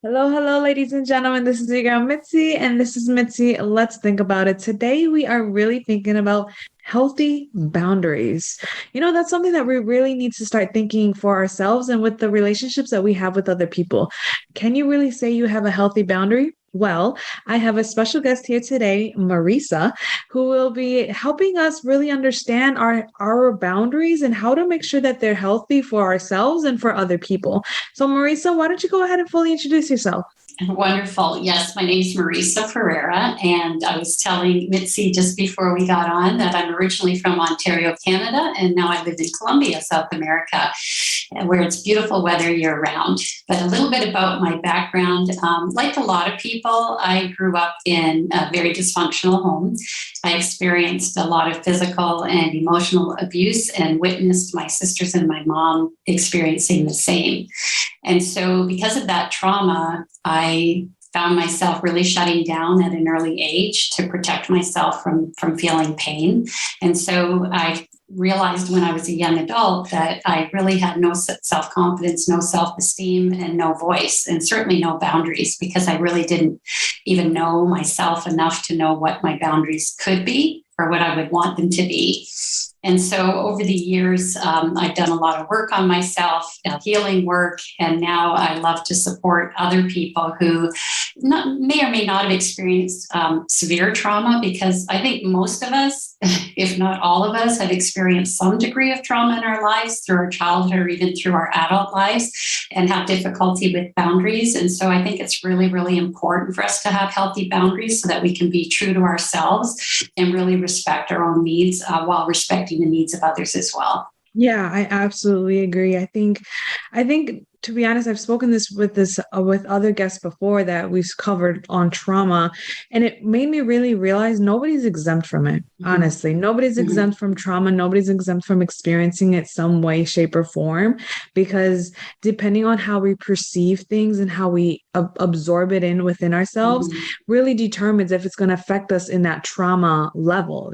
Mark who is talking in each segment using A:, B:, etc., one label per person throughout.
A: Hello, hello, ladies and gentlemen. This is your girl Mitzi, and this is Mitzi. Let's think about it. Today, we are really thinking about healthy boundaries. That's something that we really need to start thinking for ourselves and with the relationships that we have with other people. Can you really say you have a healthy boundary? Well, I have a special guest here today, Marisa, who will be helping us really understand our boundaries and how to make sure that they're healthy for ourselves and for other people. So, Marisa, why don't you go ahead and fully introduce yourself?
B: Wonderful. Yes, my name is Marisa Ferrera, and I was telling Mitzi just before we got on that I'm originally from Ontario, Canada, and now I live in Colombia, South America, where it's beautiful weather year round. But a little bit about my background. Like a lot of people, I grew up in a very dysfunctional home. I experienced a lot of physical and emotional abuse and witnessed my sisters and my mom experiencing the same. And so, because of that trauma, I found myself really shutting down at an early age to protect myself from feeling pain. And so, I realized when I was a young adult that I really had no self confidence, no self esteem, and no voice, and certainly no boundaries, because I really didn't even know myself enough to know what my boundaries could be or what I would want them to be. And so over the years, I've done a lot of work on myself, healing work, and now I love to support other people who may or may not have experienced severe trauma, because I think most of us, if not all of us, have experienced some degree of trauma in our lives through our childhood or even through our adult lives, and have difficulty with boundaries. And so I think it's really, really important for us to have healthy boundaries so that we can be true to ourselves and really respect our own needs while respecting the needs of others as well.
A: Yeah, I absolutely agree. I think to be honest, I've spoken this with other guests before that we've covered on trauma, and it made me really realize nobody's exempt from it.
B: Mhm.
A: Honestly, nobody's
B: Mhm.
A: exempt from trauma. Nobody's exempt from experiencing it some way, shape, or form, because depending on how we perceive things and how we absorb it in within ourselves,
B: Mhm.
A: really determines if it's going to affect us in that trauma level.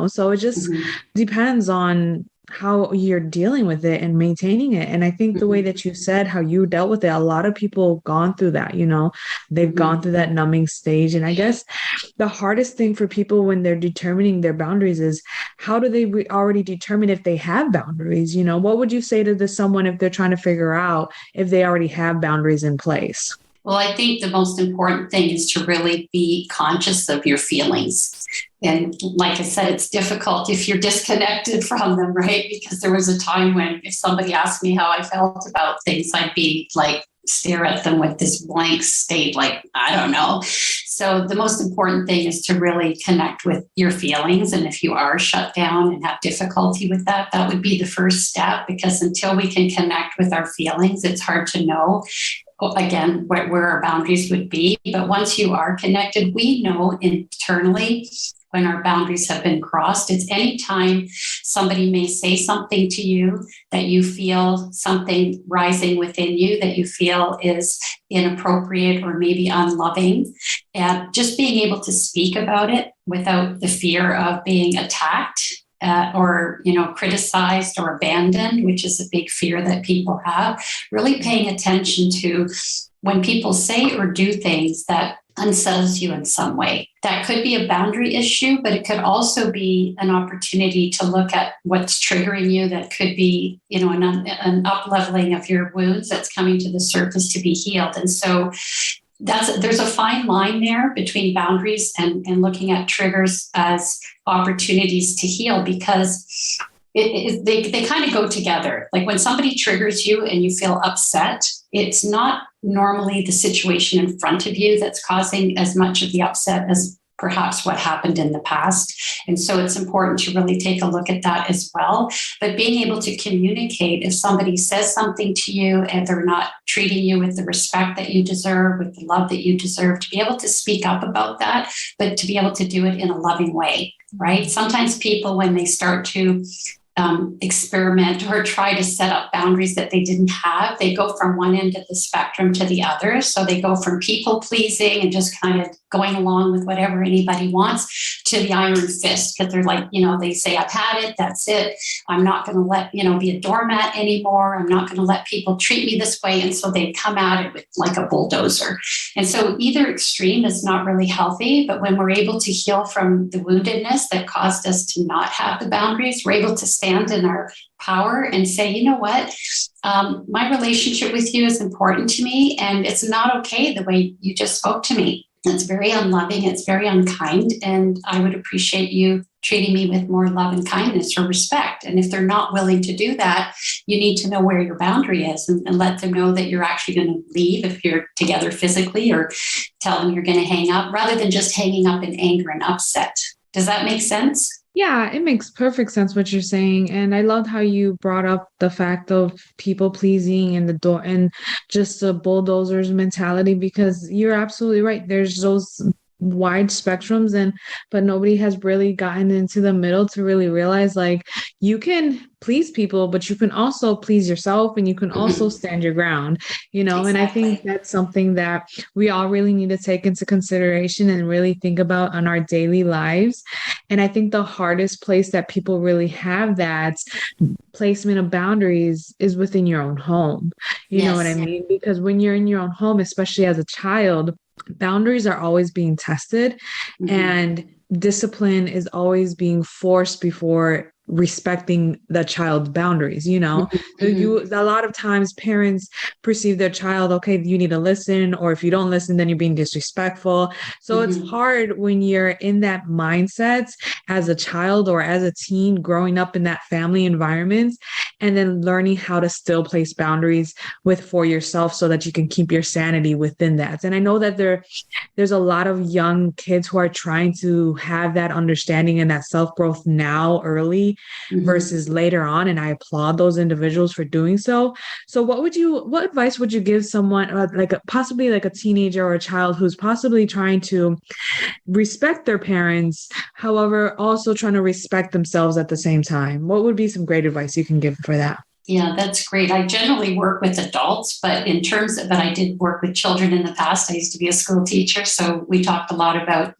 A: So it just
B: Mhm.
A: depends on how you're dealing with it and maintaining it. And I think the way
B: Mhm.
A: that you said how you dealt with it, a lot of people have gone through that. They've gone
B: Mhm.
A: through that numbing stage. And I guess the hardest thing for people when they're determining their boundaries is how do they already determine if they have boundaries? What would you say to someone if they're trying to figure out if they already have boundaries in place?
B: Well, I think the most important thing is to really be conscious of your feelings. And like I said, it's difficult if you're disconnected from them, right? Because there was a time when if somebody asked me how I felt about things, I'd be like, stare at them with this blank state, like, I don't know. So the most important thing is to really connect with your feelings. And if you are shut down and have difficulty with that, that would be the first step, because until we can connect with our feelings, it's hard to know again where our boundaries would be. But once you are connected, we know internally when our boundaries have been crossed. It's anytime somebody may say something to you that you feel something rising within you that you feel is inappropriate or maybe unloving, and just being able to speak about it without the fear of being attacked, or criticized or abandoned, which is a big fear that people have. Really paying attention to when people say or do things that unsettles you in some way. That could be a boundary issue, but it could also be an opportunity to look at what's triggering you. That could be, an up leveling of your wounds that's coming to the surface to be healed. And so there's a fine line there between boundaries and looking at triggers as opportunities to heal, because they kind of go together. Like when somebody triggers you and you feel upset, it's not normally the situation in front of you that's causing as much of the upset as perhaps what happened in the past. And so it's important to really take a look at that as well. But being able to communicate, if somebody says something to you and they're not treating you with the respect that you deserve, with the love that you deserve, to be able to speak up about that, but to be able to do it in a loving way, right? Sometimes people, when they start to experiment or try to set up boundaries that they didn't have, they go from one end of the spectrum to the other. So they go from people pleasing and just kind of going along with whatever anybody wants, to the iron fist, because they're like, they say, I've had it, that's it. I'm not going to let, be a doormat anymore. I'm not going to let people treat me this way. And so they come at it with like a bulldozer. And so either extreme is not really healthy, but when we're able to heal from the woundedness that caused us to not have the boundaries, we're able to stand in our power and say, you know what, my relationship with you is important to me, and it's not okay the way you just spoke to me. It's very unloving, it's very unkind, and I would appreciate you treating me with more love and kindness or respect. And if they're not willing to do that, you need to know where your boundary is, and let them know that you're actually going to leave if you're together physically, or tell them you're going to hang up, rather than just hanging up in anger and upset. Does that make sense?
A: Yeah, it makes perfect sense what you're saying. And I loved how you brought up the fact of people pleasing and the door and just the bulldozers mentality, because you're absolutely right. There's those wide spectrums, but nobody has really gotten into the middle to really realize, like, you can please people, but you can also please yourself, and you can also stand your ground,
B: Exactly.
A: And I think that's something that we all really need to take into consideration and really think about on our daily lives. And I think the hardest place that people really have that placement of boundaries is within your own home. You know what I mean? Because when you're in your own home, especially as a child, boundaries are always being tested, and discipline is always being forced before respecting the child's boundaries. A lot of times parents perceive their child, okay, you need to listen, or if you don't listen, then you're being disrespectful. So it's hard when you're in that mindset as a child or as a teen, growing up in that family environment, and then learning how to still place boundaries for yourself so that you can keep your sanity within that. And I know that there's a lot of young kids who are trying to have that understanding and that self-growth now early versus later on. And I applaud those individuals for doing so. So what advice would you give someone possibly like a teenager or a child who's possibly trying to respect their parents, however, also trying to respect themselves at the same time? What would be some great advice you can give for that?
B: Yeah, that's great. I generally work with adults, but I did work with children in the past. I used to be a school teacher. So we talked a lot about,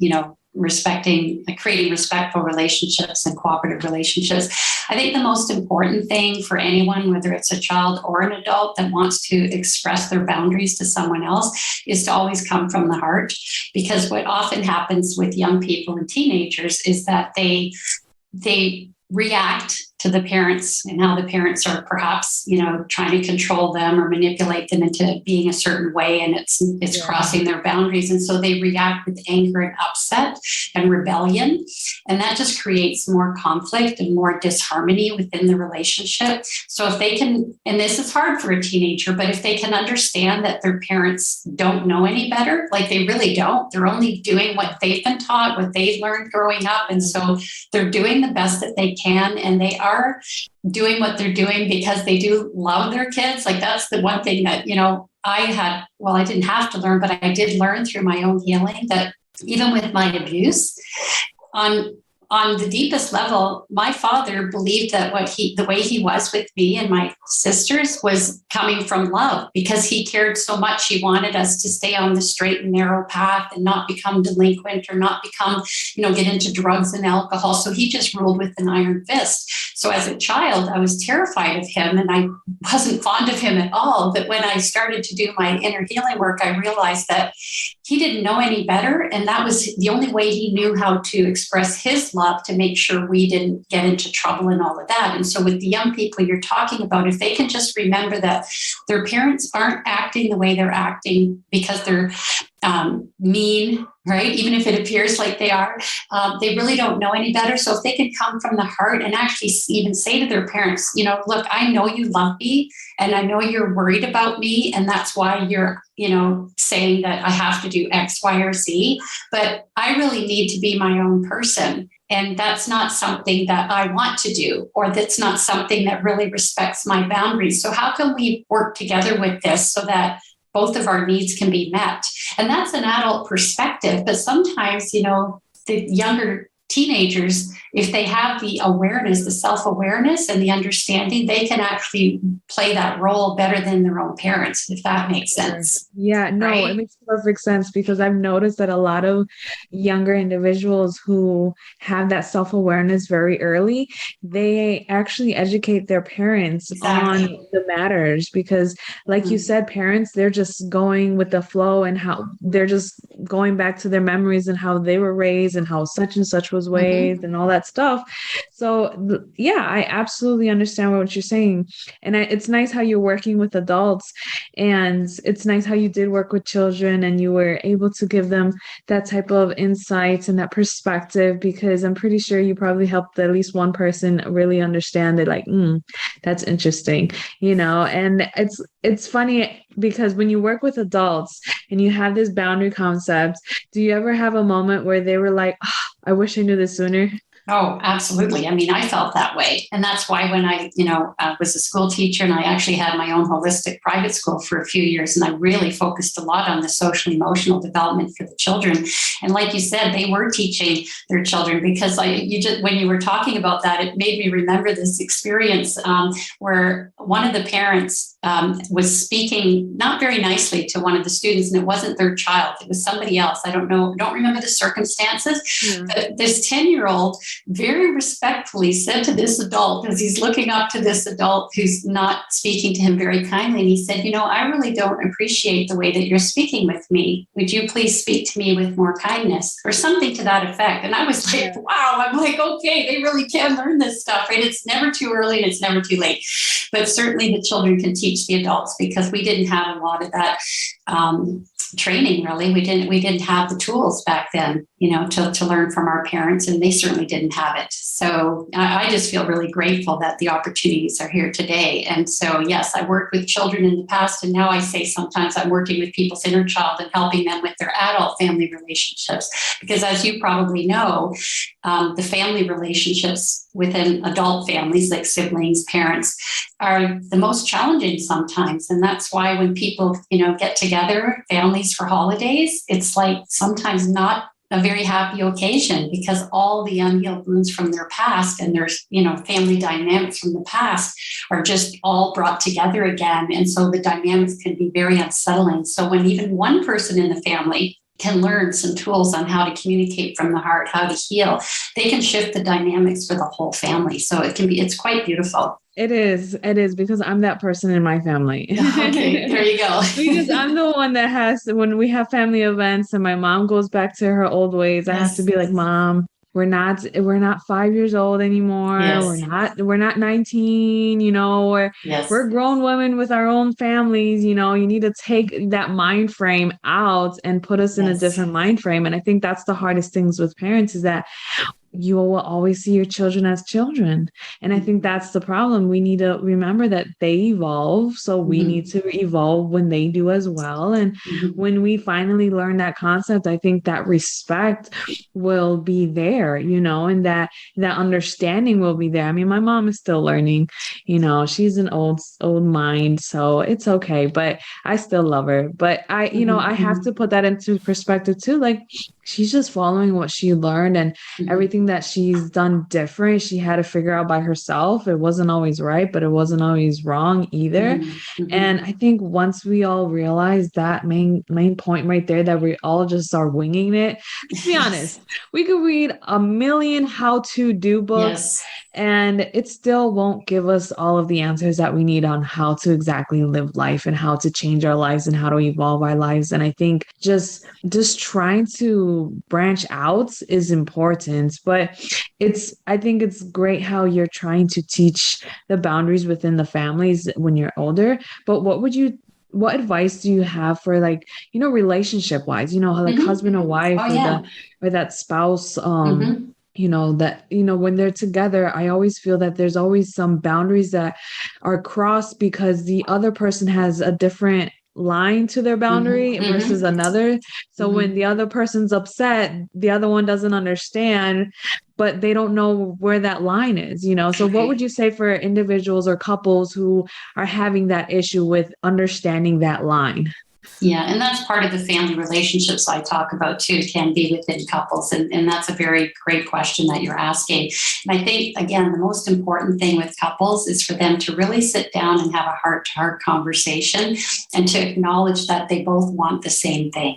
B: creating respectful relationships and cooperative relationships. I think the most important thing for anyone, whether it's a child or an adult that wants to express their boundaries to someone else, is to always come from the heart. Because what often happens with young people and teenagers is that they react to the parents and how the parents are perhaps, trying to control them or manipulate them into being a certain way, and it's crossing their boundaries. And so they react with anger and upset and rebellion. And that just creates more conflict and more disharmony within the relationship. So if they can, and this is hard for a teenager, but if they can understand that their parents don't know any better, like they really don't, they're only doing what they've been taught, what they've learned growing up. And so they're doing the best that they can, and they are doing what they're doing because they do love their kids. Like that's the one thing that, I didn't have to learn, but I did learn through my own healing that even with my abuse, on the deepest level, my father believed that the way he was with me and my sisters was coming from love, because he cared so much. He wanted us to stay on the straight and narrow path and not become delinquent or not become, get into drugs and alcohol. So he just ruled with an iron fist. So as a child, I was terrified of him and I wasn't fond of him at all. But when I started to do my inner healing work, I realized that he didn't know any better. And that was the only way he knew how to express his love, to make sure we didn't get into trouble and all of that. And so with the young people you're talking about, if they can just remember that their parents aren't acting the way they're acting because they're mean, right? Even if it appears like they are, they really don't know any better. So if they can come from the heart and actually even say to their parents, look, I know you love me and I know you're worried about me. And that's why you're, saying that I have to do X, Y, or Z, but I really need to be my own person. And that's not something that I want to do, or that's not something that really respects my boundaries. So how can we work together with this so that both of our needs can be met? And that's an adult perspective. But sometimes, the younger teenagers, if they have the awareness, the self-awareness and the understanding, they can actually play that role better than their own parents, if that makes sense.
A: Yeah, no, it
B: Right?
A: makes perfect sense because I've noticed that a lot of younger individuals who have that self-awareness very early, they actually educate their parents on
B: Exactly.
A: the matters because, like you
B: Mhm.
A: said, parents, they're just going with the flow and how they're just going back to their memories and how they were raised and how such and such was raised
B: Mhm.
A: and all that stuff. So, yeah, I absolutely understand what you're saying. And it's nice how you're working with adults and it's nice how you did work with children and you were able to give them that type of insights and that perspective because I'm pretty sure you probably helped at least one person really understand it like, that's interesting, and it's funny because when you work with adults and you have this boundary concept, do you ever have a moment where they were like, "Ah, I wish I knew this sooner"?
B: Oh, absolutely. I mean, I felt that way. And that's why when I, was a school teacher and I actually had my own holistic private school for a few years, and I really focused a lot on the social emotional development for the children. And like you said, they were teaching their children because when you were talking about that, it made me remember this experience where one of the parents was speaking not very nicely to one of the students, and it wasn't their child. It was somebody else. I don't remember the circumstances,
A: Yeah.
B: but this 10-year-old very respectfully said to this adult, as he's looking up to this adult who's not speaking to him very kindly, and he said, I really don't appreciate the way that you're speaking with me. Would you please speak to me with more kindness? Or something to that effect. And I was like, wow, I'm like, okay, they really can learn this stuff, right? It's never too early and it's never too late. But certainly the children can teach the adults because we didn't have a lot of that training. Really, we didn't have the tools back then, to learn from our parents, and they certainly didn't have it. So I just feel really grateful that the opportunities are here today. And so yes, I worked with children in the past, and now I say sometimes I'm working with people's inner child and helping them with their adult family relationships, because as you probably know, the family relationships within adult families, like siblings, parents, are the most challenging sometimes. And that's why when people, get together, families for holidays, it's like sometimes not a very happy occasion because all the unhealed wounds from their past and their, family dynamics from the past are just all brought together again. And so the dynamics can be very unsettling. So when even one person in the family can learn some tools on how to communicate from the heart, how to heal, they can shift the dynamics for the whole family. So it's quite beautiful.
A: It is because I'm that person in my family.
B: Okay, there you go.
A: Because I'm the one that when we have family events and my mom goes back to her old ways, I have to
B: Yes,
A: be like, Mom, we're not 5 years old anymore. We're
B: yes,
A: not 19, we're
B: yes,
A: grown women with our own families, you need to take that mind frame out and put us in a
B: yes.
A: different mind frame. And I think that's the hardest things with parents is that you will always see your children as children. And I think that's the problem. We need to remember that they evolve. So we need
B: Mhm,
A: to evolve when they do as well. And
B: mhm.
A: when we finally learn that concept, I think that respect will be there, and that understanding will be there. I mean, my mom is still learning, she's an old mind, so it's okay, but I still love her. But I have to
B: Mhm,
A: put that into perspective too. Like she's just following what she learned and
B: mhm,
A: everything that she's done different, she had to figure out by herself. It wasn't always right, but it wasn't always wrong either.
B: mhm, mhm.
A: And I think once we all realize that main point right there, that we all just are winging it, to be
B: Yes,
A: honest, we could read a million how-to do books
B: yes,
A: and it still won't give us all of the answers that we need on how to exactly live life and how to change our lives and how to evolve our lives. And I think just trying to branch out is important, but I think it's great how you're trying to teach the boundaries within the families when you're older. But what advice do you have for like, relationship wise, like
B: mhm.
A: husband or wife
B: Oh
A: or
B: yeah.
A: that spouse,
B: Mhm.
A: that when they're together, I always feel that there's always some boundaries that are crossed because the other person has a different line to their
B: Mhm.
A: boundary versus
B: Mhm.
A: another. So when
B: Mhm.
A: the other person's upset, the other one doesn't understand, but they don't know where that line is. So what would
B: Okay.
A: you say for individuals or couples who are having that issue with understanding that line?
B: Yeah, and that's part of the family relationships I talk about too, can be within couples. And that's a very great question that you're asking. And I think, again, the most important thing with couples is for them to really sit down and have a heart to heart conversation and to acknowledge that they both want the same thing.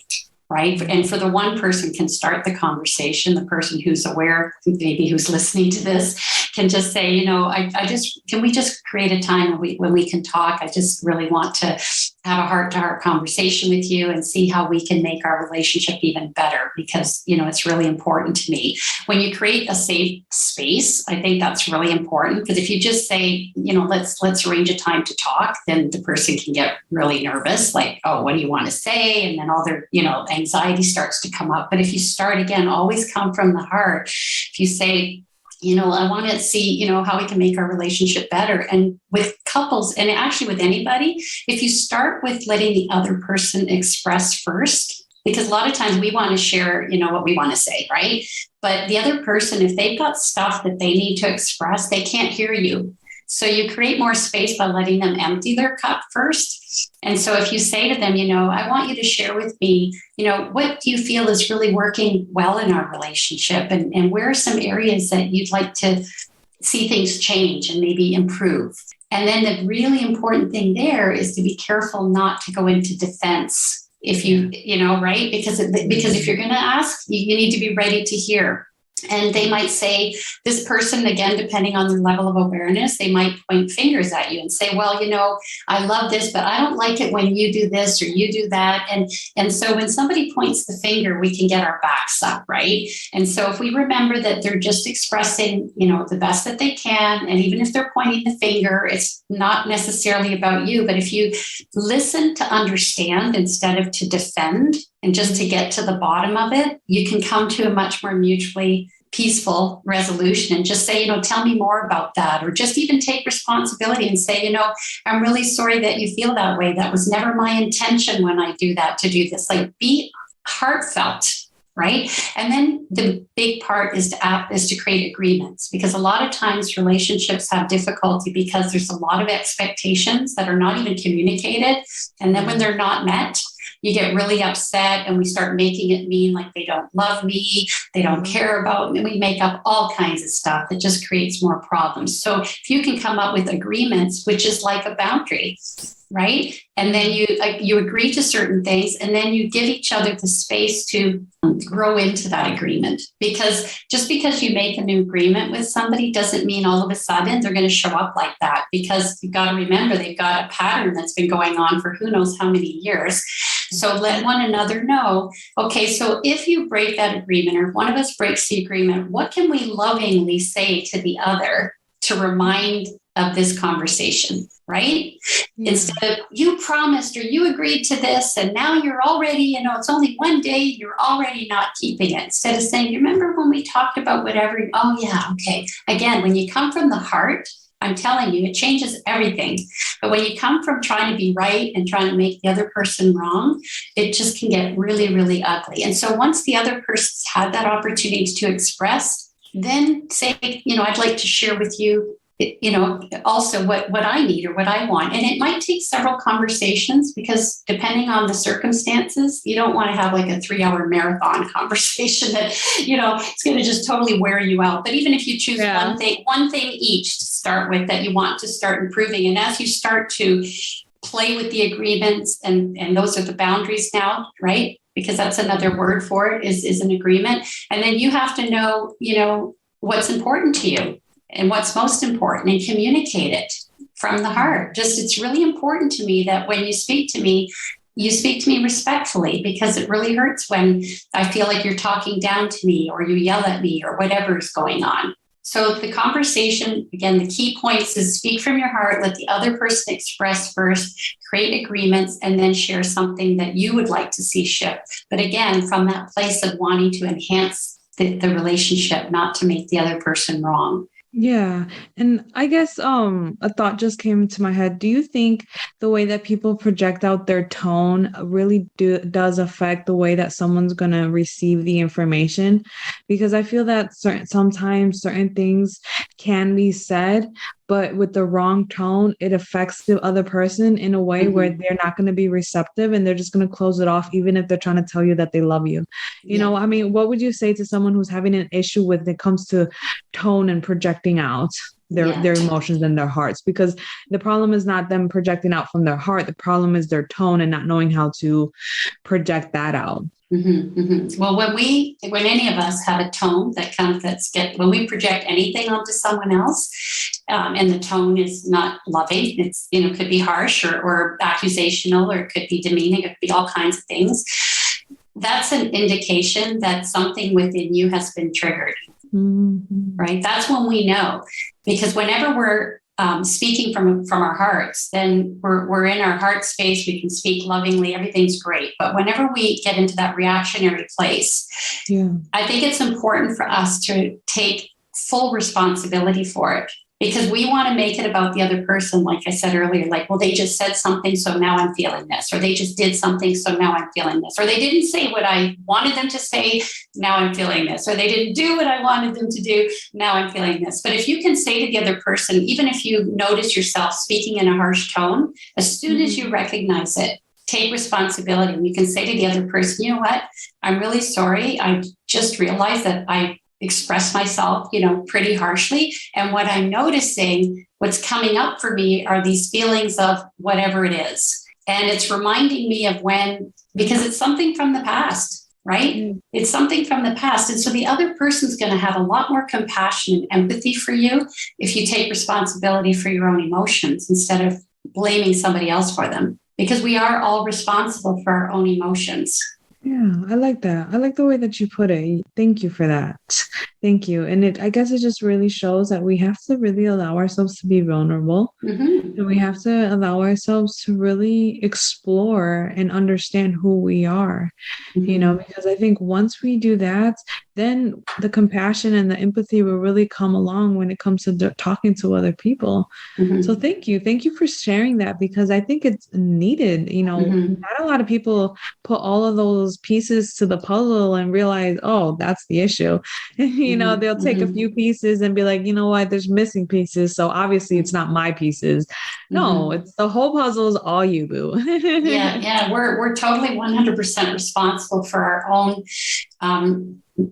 B: Right. And for the one person can start the conversation, the person who's aware, maybe who's listening to this, can just say, I just, can we just create a time when we can talk? I just really want to have a heart to heart conversation with you and see how we can make our relationship even better, because, it's really important to me. When you create a safe space, I think that's really important, because if you just say, let's arrange a time to talk, then the person can get really nervous, like, oh, what do you want to say? And then all their, anxiety starts to come up. But if you start again, always come from the heart. If you say, I want to see, how we can make our relationship better. And with couples, and actually with anybody, if you start with letting the other person express first, because a lot of times we want to share, what we want to say, right? But the other person, if they've got stuff that they need to express, they can't hear you. So you create more space by letting them empty their cup first. And so if you say to them, I want you to share with me, what do you feel is really working well in our relationship? And where are some areas that you'd like to see things change and maybe improve? And then the really important thing there is to be careful not to go into defense. If right? Because if you're going to ask, you need to be ready to hear. And they might say, this person, again, depending on their level of awareness, they might point fingers at you and say, well, I love this, but I don't like it when you do this or you do that. And so when somebody points the finger, we can get our backs up, right? And so if we remember that they're just expressing, the best that they can, and even if they're pointing the finger, it's not necessarily about you. But if you listen to understand instead of to defend, and just to get to the bottom of it, you can come to a much more mutually peaceful resolution and just say, tell me more about that. Or just even take responsibility and say, I'm really sorry that you feel that way. That was never my intention when I do that, to do this. Like, be heartfelt. Right. And then the big part is to create agreements, because a lot of times relationships have difficulty because there's a lot of expectations that are not even communicated. And then when they're not met, you get really upset, and we start making it mean like they don't love me, they don't care about me. We make up all kinds of stuff that just creates more problems. So if you can come up with agreements, which is like a boundary, right? And then you agree to certain things, and then you give each other the space to grow into that agreement. Because just because you make a new agreement with somebody doesn't mean all of a sudden they're going to show up like that, because you've got to remember they've got a pattern that's been going on for who knows how many years. So let one another know, okay, so if you break that agreement, or if one of us breaks the agreement, what can we lovingly say to the other to remind of this conversation, right? Yeah. Instead of, you promised or you agreed to this, and now you're already, it's only one day, you're already not keeping it. Instead of saying, you remember when we talked about whatever? Oh yeah, okay. Again, when you come from the heart, I'm telling you, it changes everything. But when you come from trying to be right and trying to make the other person wrong, it just can get really, really ugly. And so once the other person's had that opportunity to express, then say, I'd like to share with you, also what I need or what I want. And it might take several conversations, because depending on the circumstances, you don't want to have like a 3-hour marathon conversation that, it's going to just totally wear you out. But even if you choose one thing each to start with that you want to start improving. And as you start to play with the agreements, and those are the boundaries now, right? Because that's another word for it, is an agreement. And then you have to know, what's important to you and what's most important, and communicate it from the heart. It's really important to me that when you speak to me respectfully, because it really hurts when I feel like you're talking down to me, or you yell at me, or whatever is going on. So the conversation, again, the key points is speak from your heart, let the other person express first, create agreements, and then share something that you would like to see shift. But again, from that place of wanting to enhance the relationship, not to make the other person wrong.
A: Yeah. And I guess a thought just came to my head. Do you think the way that people project out their tone really does affect the way that someone's going to receive the information? Because I feel that sometimes certain things can be said, but with the wrong tone, it affects the other person in a way where they're not going to be receptive and they're just going to close it off, even if they're trying to tell you that they love you. You know, I mean, what would you say to someone who's having an issue when it comes to tone and projecting out their emotions and their hearts? Because the problem is not them projecting out from their heart. The problem is their tone and not knowing how to project that out.
B: Well, when any of us have a tone when we project anything onto someone else, and the tone is not loving, it's, could be harsh or accusational, or it could be demeaning, it could be all kinds of things. That's an indication that something within you has been triggered, right? That's when we know, because whenever we're speaking from our hearts, then we're in our heart space. We can speak lovingly. Everything's great. But whenever we get into that reactionary place, I think it's important for us to take full responsibility for it, because we want to make it about the other person. Like I said earlier, like, well, they just said something, so now I'm feeling this, or they just did something, so now I'm feeling this, or they didn't say what I wanted them to say, now I'm feeling this, or they didn't do what I wanted them to do, now I'm feeling this. But if you can say to the other person, even if you notice yourself speaking in a harsh tone, as soon as you recognize it, take responsibility. And you can say to the other person, you know what, I'm really sorry. I just realized that I express myself, pretty harshly. And what I'm noticing, what's coming up for me are these feelings of whatever it is. And it's reminding me of because it's something from the past, right? It's something from the past. And so the other person's going to have a lot more compassion and empathy for you if you take responsibility for your own emotions instead of blaming somebody else for them, because we are all responsible for our own emotions.
A: Yeah, I like that. I like the way that you put it. Thank you for that. Thank you. And I guess it just really shows that we have to really allow ourselves to be vulnerable. And we have to allow ourselves to really explore and understand who we are, because I think once we do that, then the compassion and the empathy will really come along when it comes to talking to other people. So thank you. Thank you for sharing that, because I think it's needed. Not a lot of people put all of those pieces to the puzzle and realize, oh, that's the issue. They'll take a few pieces and be like, you know what, there's missing pieces. So obviously it's not my pieces. No, it's the whole puzzle is all you, boo.
B: Yeah. We're totally 100% responsible for our own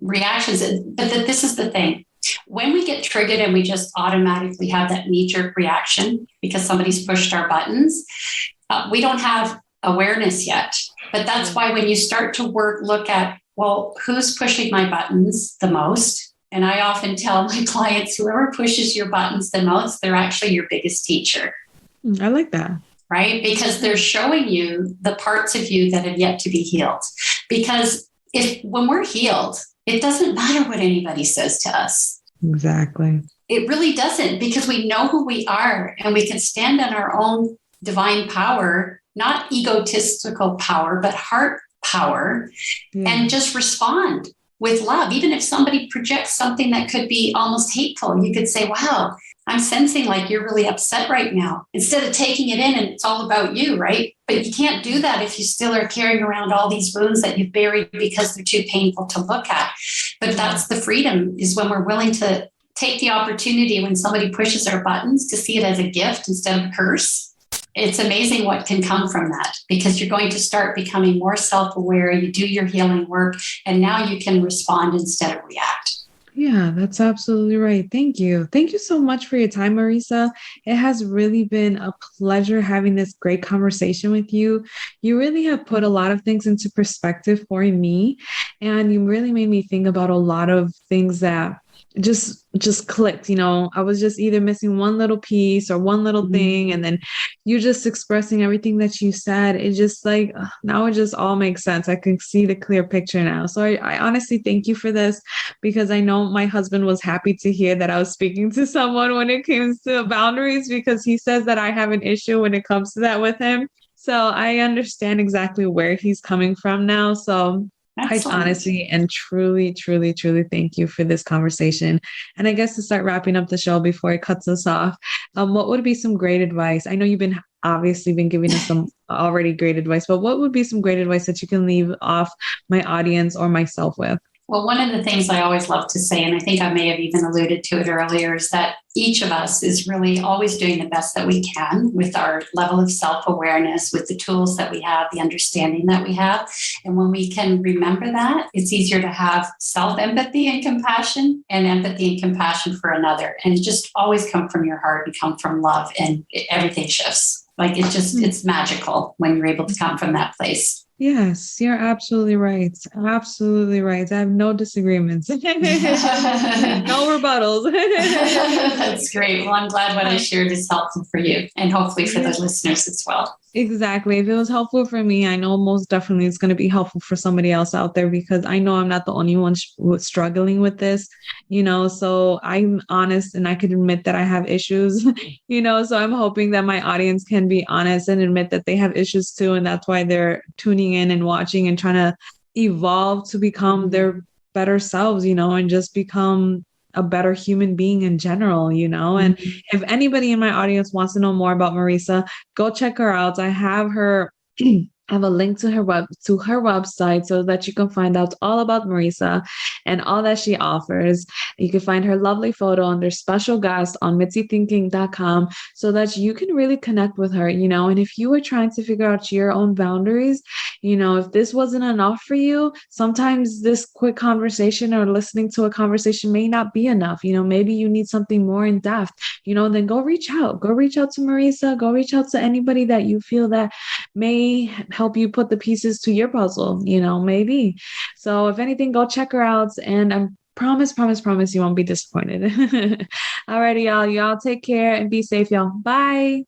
B: reactions. But this is the thing. When we get triggered and we just automatically have that knee-jerk reaction because somebody's pushed our buttons, we don't have awareness yet. But that's why when you start to look at, well, who's pushing my buttons the most? And I often tell my clients, whoever pushes your buttons the most, they're actually your biggest teacher.
A: I like that.
B: Right? Because they're showing you the parts of you that have yet to be healed. Because when we're healed, it doesn't matter what anybody says to us.
A: Exactly.
B: It really doesn't, because we know who we are and we can stand on our own divine power, not egotistical power, but heart power, and just respond with love. Even if somebody projects something that could be almost hateful, you could say, wow, I'm sensing like you're really upset right now, instead of taking it in and it's all about you, right? But you can't do that if you still are carrying around all these wounds that you've buried because they're too painful to look at. But that's the freedom, is when we're willing to take the opportunity when somebody pushes our buttons to see it as a gift instead of a curse. It's amazing what can come from that, because you're going to start becoming more self-aware. You do your healing work, and now you can respond instead of react.
A: Yeah, that's absolutely right. Thank you. Thank you so much for your time, Marisa. It has really been a pleasure having this great conversation with you. You really have put a lot of things into perspective for me, and you really made me think about a lot of things that just clicked. I was just either missing one little piece or one little thing, and then you just expressing everything that you said. It just now it just all makes sense. I can see the clear picture now. So I honestly thank you for this, because I know my husband was happy to hear that I was speaking to someone when it comes to boundaries, because he says that I have an issue when it comes to that with him. So I understand exactly where he's coming from now. So excellent. I honestly and truly, truly, truly thank you for this conversation. And I guess to start wrapping up the show before it cuts us off, what would be some great advice? I know you've been giving us some already great advice, but what would be some great advice that you can leave off my audience or myself with?
B: Well, one of the things I always love to say, and I think I may have even alluded to it earlier, is that each of us is really always doing the best that we can with our level of self-awareness, with the tools that we have, the understanding that we have. And when we can remember that, it's easier to have self-empathy and compassion, and empathy and compassion for another. And just always come from your heart and come from love, and everything shifts. Like it's magical when you're able to come from that place.
A: Yes, you're absolutely right. Absolutely right. I have no disagreements. No rebuttals.
B: That's great. Well, I'm glad what I shared is helpful for you and hopefully for the listeners as well.
A: Exactly. If it was helpful for me, I know most definitely it's going to be helpful for somebody else out there, because I know I'm not the only one struggling with this, so I'm honest and I can admit that I have issues, so I'm hoping that my audience can be honest and admit that they have issues too. And that's why they're tuning in and watching and trying to evolve to become their better selves, and just become a better human being in general, and if anybody in my audience wants to know more about Marisa, go check her out. I have her I have a link to her website so that you can find out all about Marisa and all that she offers. You can find her lovely photo under special guest on mitzythinking.com so that you can really connect with her, and if you were trying to figure out your own boundaries, if this wasn't enough for you, sometimes this quick conversation or listening to a conversation may not be enough. Maybe you need something more in depth, then go reach out to Marisa, go reach out to anybody that you feel that may help you put the pieces to your puzzle, maybe. So if anything, go check her out, and I promise you won't be disappointed. Alrighty, y'all take care and be safe, y'all. Bye.